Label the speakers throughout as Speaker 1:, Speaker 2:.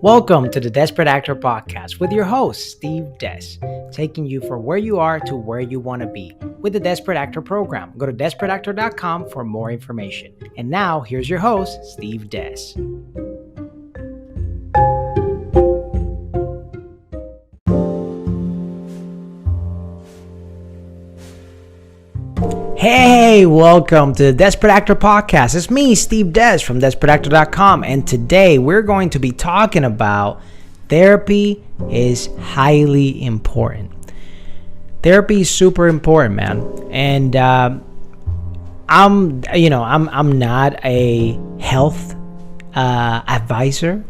Speaker 1: Welcome to the Dezperate Actor Podcast with your host, Steve Des, taking you from where you are to where you want to be with the Dezperate Actor program. Go to dezperateactor.com for more information. And now, here's your host, Steve Des. Hey, welcome to the Dezperate Actor Podcast. It's me, Steve Des from dezperateactor.com, and today we're going to be talking about therapy is highly important. Therapy is super important, man. And I'm not a health advisor,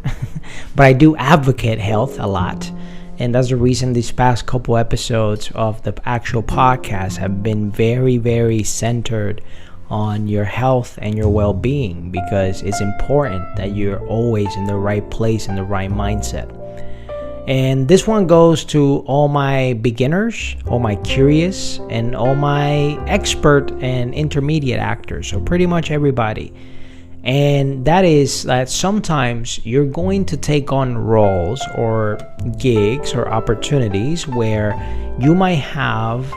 Speaker 1: but I do advocate health a lot. And that's the reason these past couple episodes of the actual podcast have been very, very centered on your health and your well-being, because it's important that you're always in the right place and the right mindset. And this one goes to all my beginners, all my curious, and all my expert and intermediate actors. So pretty much everybody. And that is that sometimes you're going to take on roles or gigs or opportunities where you might have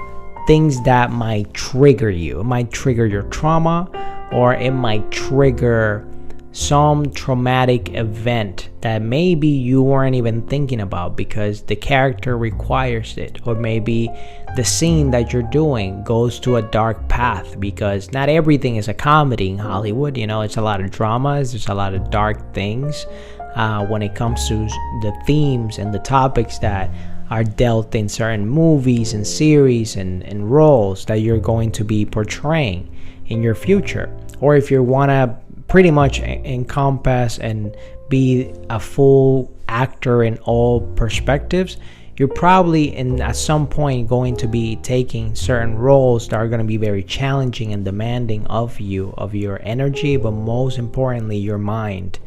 Speaker 1: things that might trigger you. It might trigger your trauma, or it might trigger some traumatic event that maybe you weren't even thinking about because the character requires it, or maybe the scene that you're doing goes to a dark path, because not everything is a comedy in Hollywood. You know, it's a lot of dramas, there's a lot of dark things when it comes to the themes and the topics that are dealt in certain movies and series and roles that you're going to be portraying in your future. Or if you want to pretty much encompass and be a full actor in all perspectives, you're probably at some point going to be taking certain roles that are going to be very challenging and demanding of you, of your energy, but most importantly, your mind.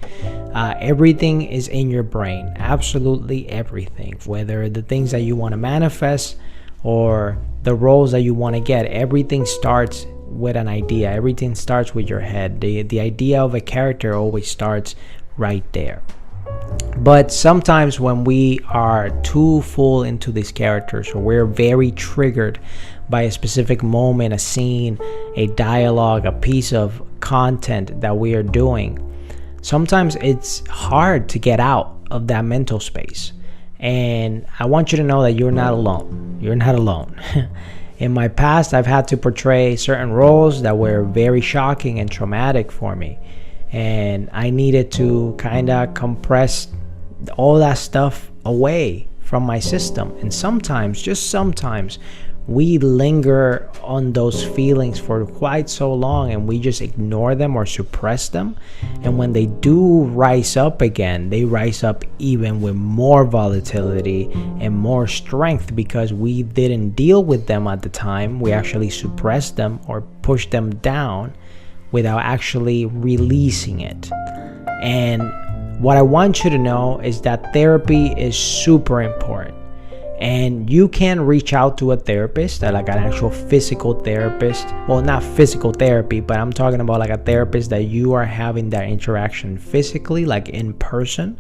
Speaker 1: Everything is in your brain, absolutely everything, whether the things that you want to manifest or the roles that you want to get. Everything starts with an idea. Everything starts with your head. The idea of a character always starts right there. But sometimes when we are too full into these characters, or we're very triggered by a specific moment, a scene, a dialogue, a piece of content that we are doing, sometimes it's hard to get out of that mental space. And I want you to know that you're not alone. You're not alone. In my past, I've had to portray certain roles that were very shocking and traumatic for me. And I needed to kind of compress all that stuff away from my system. And sometimes, just sometimes, we linger on those feelings for quite so long, and we just ignore them or suppress them. And when they do rise up again, they rise up even with more volatility and more strength, because we didn't deal with them at the time. We actually suppressed them or pushed them down without actually releasing it. And what I want you to know is that therapy is super important. And you can reach out to a therapist, like an actual physical therapist. Well, not physical therapy, but I'm talking about like a therapist that you are having that interaction physically, like in person.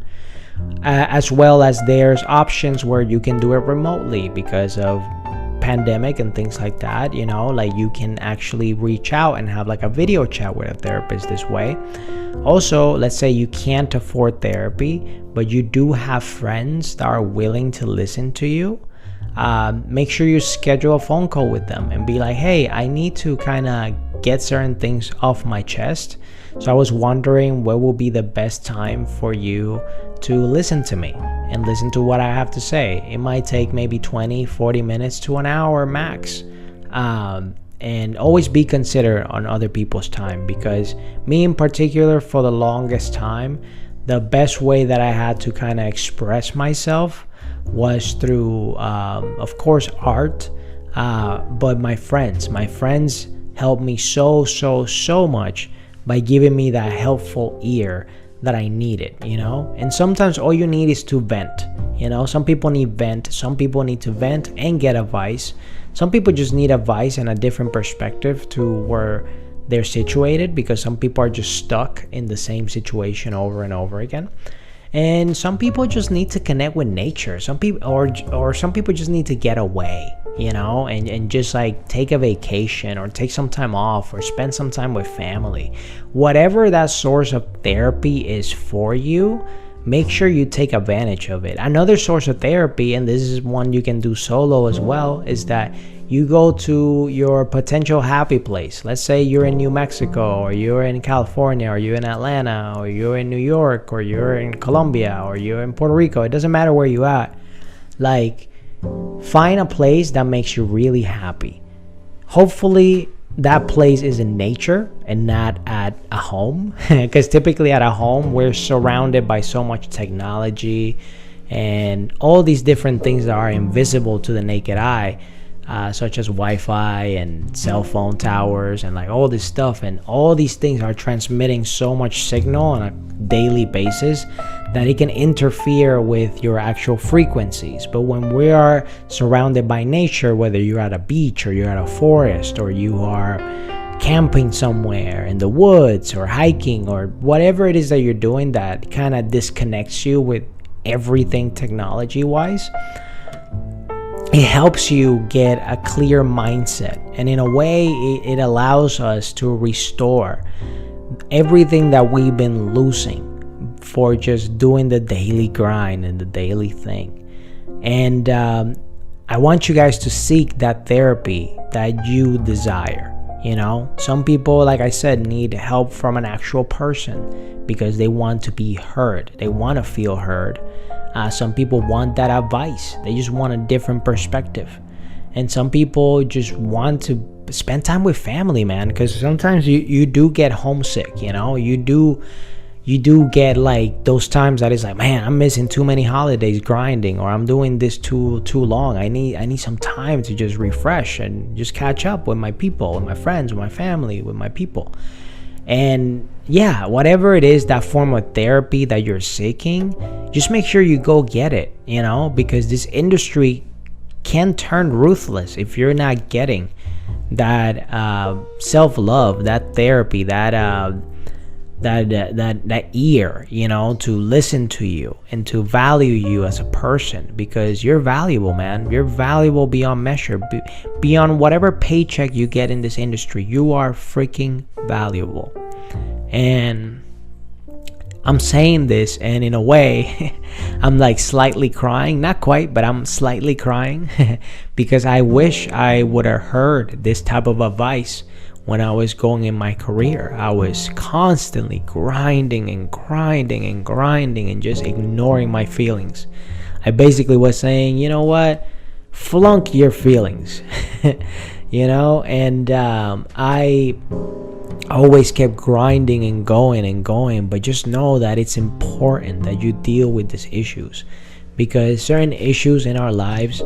Speaker 1: As well as there's options where you can do it remotely because of pandemic and things like that. You know, like you can actually reach out and have like a video chat with a therapist this way. Also, let's say you can't afford therapy, but you do have friends that are willing to listen to you. Make sure you schedule a phone call with them and be like, hey, I need to kind of get certain things off my chest. So I was wondering what will be the best time for you to listen to me and listen to what I have to say. It might take maybe 20, 40 minutes to an hour max. And always be considerate on other people's time, because me in particular, for the longest time, the best way that I had to kind of express myself was through, of course, art, but my friends helped me so much by giving me that helpful ear that I needed, you know. And sometimes all you need is to vent. You know, some people need vent, some people need to vent and get advice. Some people just need advice and a different perspective to where they're situated, because some people are just stuck in the same situation over and over again. And some people just need to connect with nature. Some people or some people just need to get away, and just like take a vacation or take some time off or spend some time with family. Whatever that source of therapy is for you, make sure you take advantage of it. Another source of therapy, and this is one you can do solo as well, is that you go to your potential happy place. Let's say you're in New Mexico, or you're in California, or you're in Atlanta, or you're in New York, or you're in Colombia, or you're in Puerto Rico. It doesn't matter where you're at. Like, find a place that makes you really happy. Hopefully that place is in nature and not at a home, because typically at a home we're surrounded by so much technology and all these different things that are invisible to the naked eye, such as Wi-Fi and cell phone towers and like all this stuff, and all these things are transmitting so much signal on a daily basis that it can interfere with your actual frequencies. But when we are surrounded by nature, whether you're at a beach or you're at a forest or you are camping somewhere in the woods or hiking or whatever it is that you're doing that kind of disconnects you with everything technology wise, it helps you get a clear mindset. And in a way, it allows us to restore everything that we've been losing for just doing the daily grind and the daily thing. And I want you guys to seek that therapy that you desire. Some people, like I said, need help from an actual person because they want to be heard. They want to feel heard. Some people want that advice. They just want a different perspective. And some people just want to spend time with family, man, because sometimes you do get homesick. You do get like those times that it's like, man, I'm missing too many holidays grinding, or I'm doing this too long. I need some time to just refresh and just catch up with my people, with my friends, with my family, with my people. And yeah, whatever it is, that form of therapy that you're seeking, just make sure you go get it, because this industry can turn ruthless if you're not getting that self-love, that therapy, that ear, to listen to you and to value you as a person, because you're valuable, man. You're valuable beyond measure. Beyond whatever paycheck you get in this industry, you are freaking valuable. And I'm saying this, and in a way, I'm like slightly crying. Not quite, but I'm slightly crying because I wish I would have heard this type of advice when I was going in my career. I was constantly grinding and just ignoring my feelings. I basically was saying, you know what? Flunk your feelings. And I always kept grinding and going, but just know that it's important that you deal with these issues, because certain issues in our lives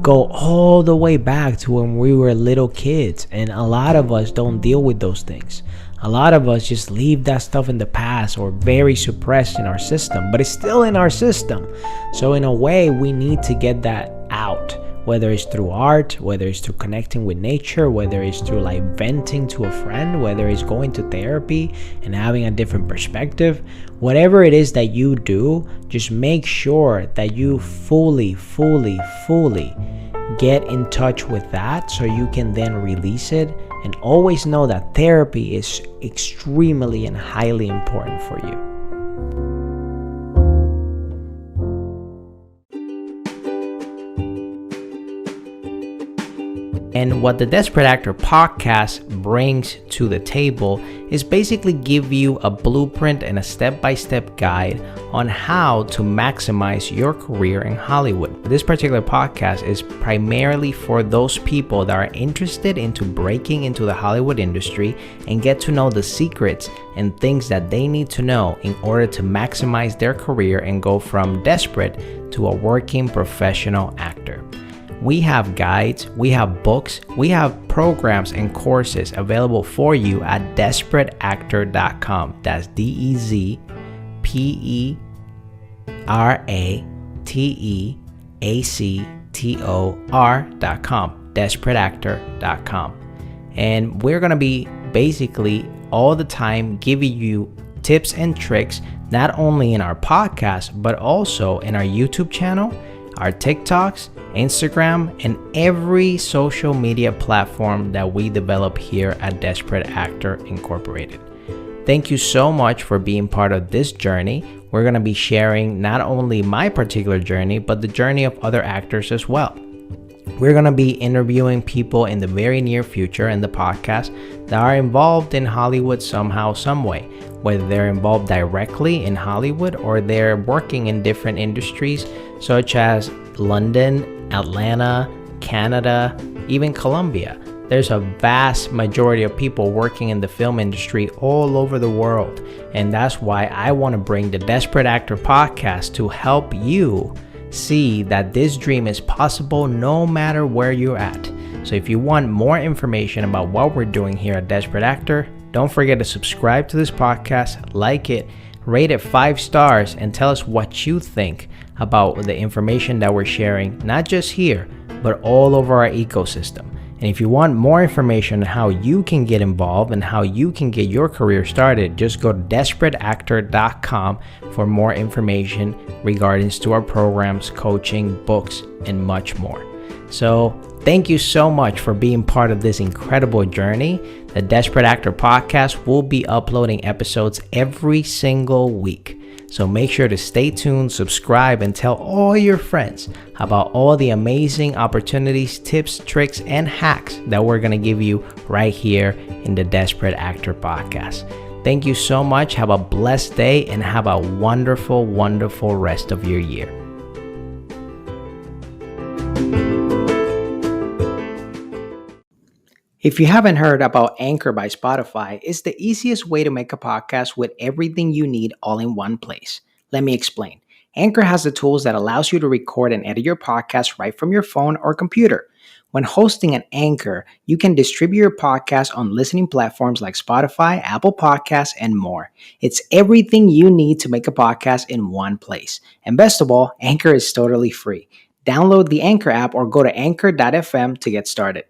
Speaker 1: go all the way back to when we were little kids, and a lot of us don't deal with those things. A lot of us just leave that stuff in the past or very suppressed in our system, but it's still in our system. So in a way, we need to get that out, whether it's through art, whether it's through connecting with nature, whether it's through like venting to a friend, whether it's going to therapy and having a different perspective. Whatever it is that you do, just make sure that you fully get in touch with that so you can then release it. And always know that therapy is extremely and highly important for you. And what the Dezperate Actor Podcast brings to the table is basically give you a blueprint and a step-by-step guide on how to maximize your career in Hollywood. This particular podcast is primarily for those people that are interested into breaking into the Hollywood industry and get to know the secrets and things that they need to know in order to maximize their career and go from desperate to a working professional actor. We have guides, we have books, we have programs and courses available for you at dezperateactor.com. That's DezperateActor.com. Dezperateactor.com. And we're going to be basically all the time giving you tips and tricks, not only in our podcast, but also in our YouTube channel, our TikToks, Instagram, and every social media platform that we develop here at Dezperate Actor Incorporated. Thank you so much for being part of this journey. We're going to be sharing not only my particular journey, but the journey of other actors as well. We're going to be interviewing people in the very near future in the podcast that are involved in Hollywood somehow, some way, whether they're involved directly in Hollywood or they're working in different industries such as London, Atlanta, Canada, even Colombia. There's a vast majority of people working in the film industry all over the world, and that's why I want to bring the Dezperate Actor Podcast to help you see that this dream is possible no matter where you're at. So if you want more information about what we're doing here at Dezperate Actor, don't forget to subscribe to this podcast, like it, rate it 5 stars, and tell us what you think about the information that we're sharing, not just here, but all over our ecosystem. And if you want more information on how you can get involved and how you can get your career started, just go to dezperateactor.com for more information regarding to our programs, coaching, books, and much more. So thank you so much for being part of this incredible journey. The Dezperate Actor Podcast will be uploading episodes every single week. So make sure to stay tuned, subscribe, and tell all your friends about all the amazing opportunities, tips, tricks, and hacks that we're going to give you right here in the Dezperate Actor Podcast. Thank you so much. Have a blessed day and have a wonderful, wonderful rest of your year. If you haven't heard about Anchor by Spotify, it's the easiest way to make a podcast with everything you need all in one place. Let me explain. Anchor has the tools that allows you to record and edit your podcast right from your phone or computer. When hosting an Anchor, you can distribute your podcast on listening platforms like Spotify, Apple Podcasts, and more. It's everything you need to make a podcast in one place. And best of all, Anchor is totally free. Download the Anchor app or go to anchor.fm to get started.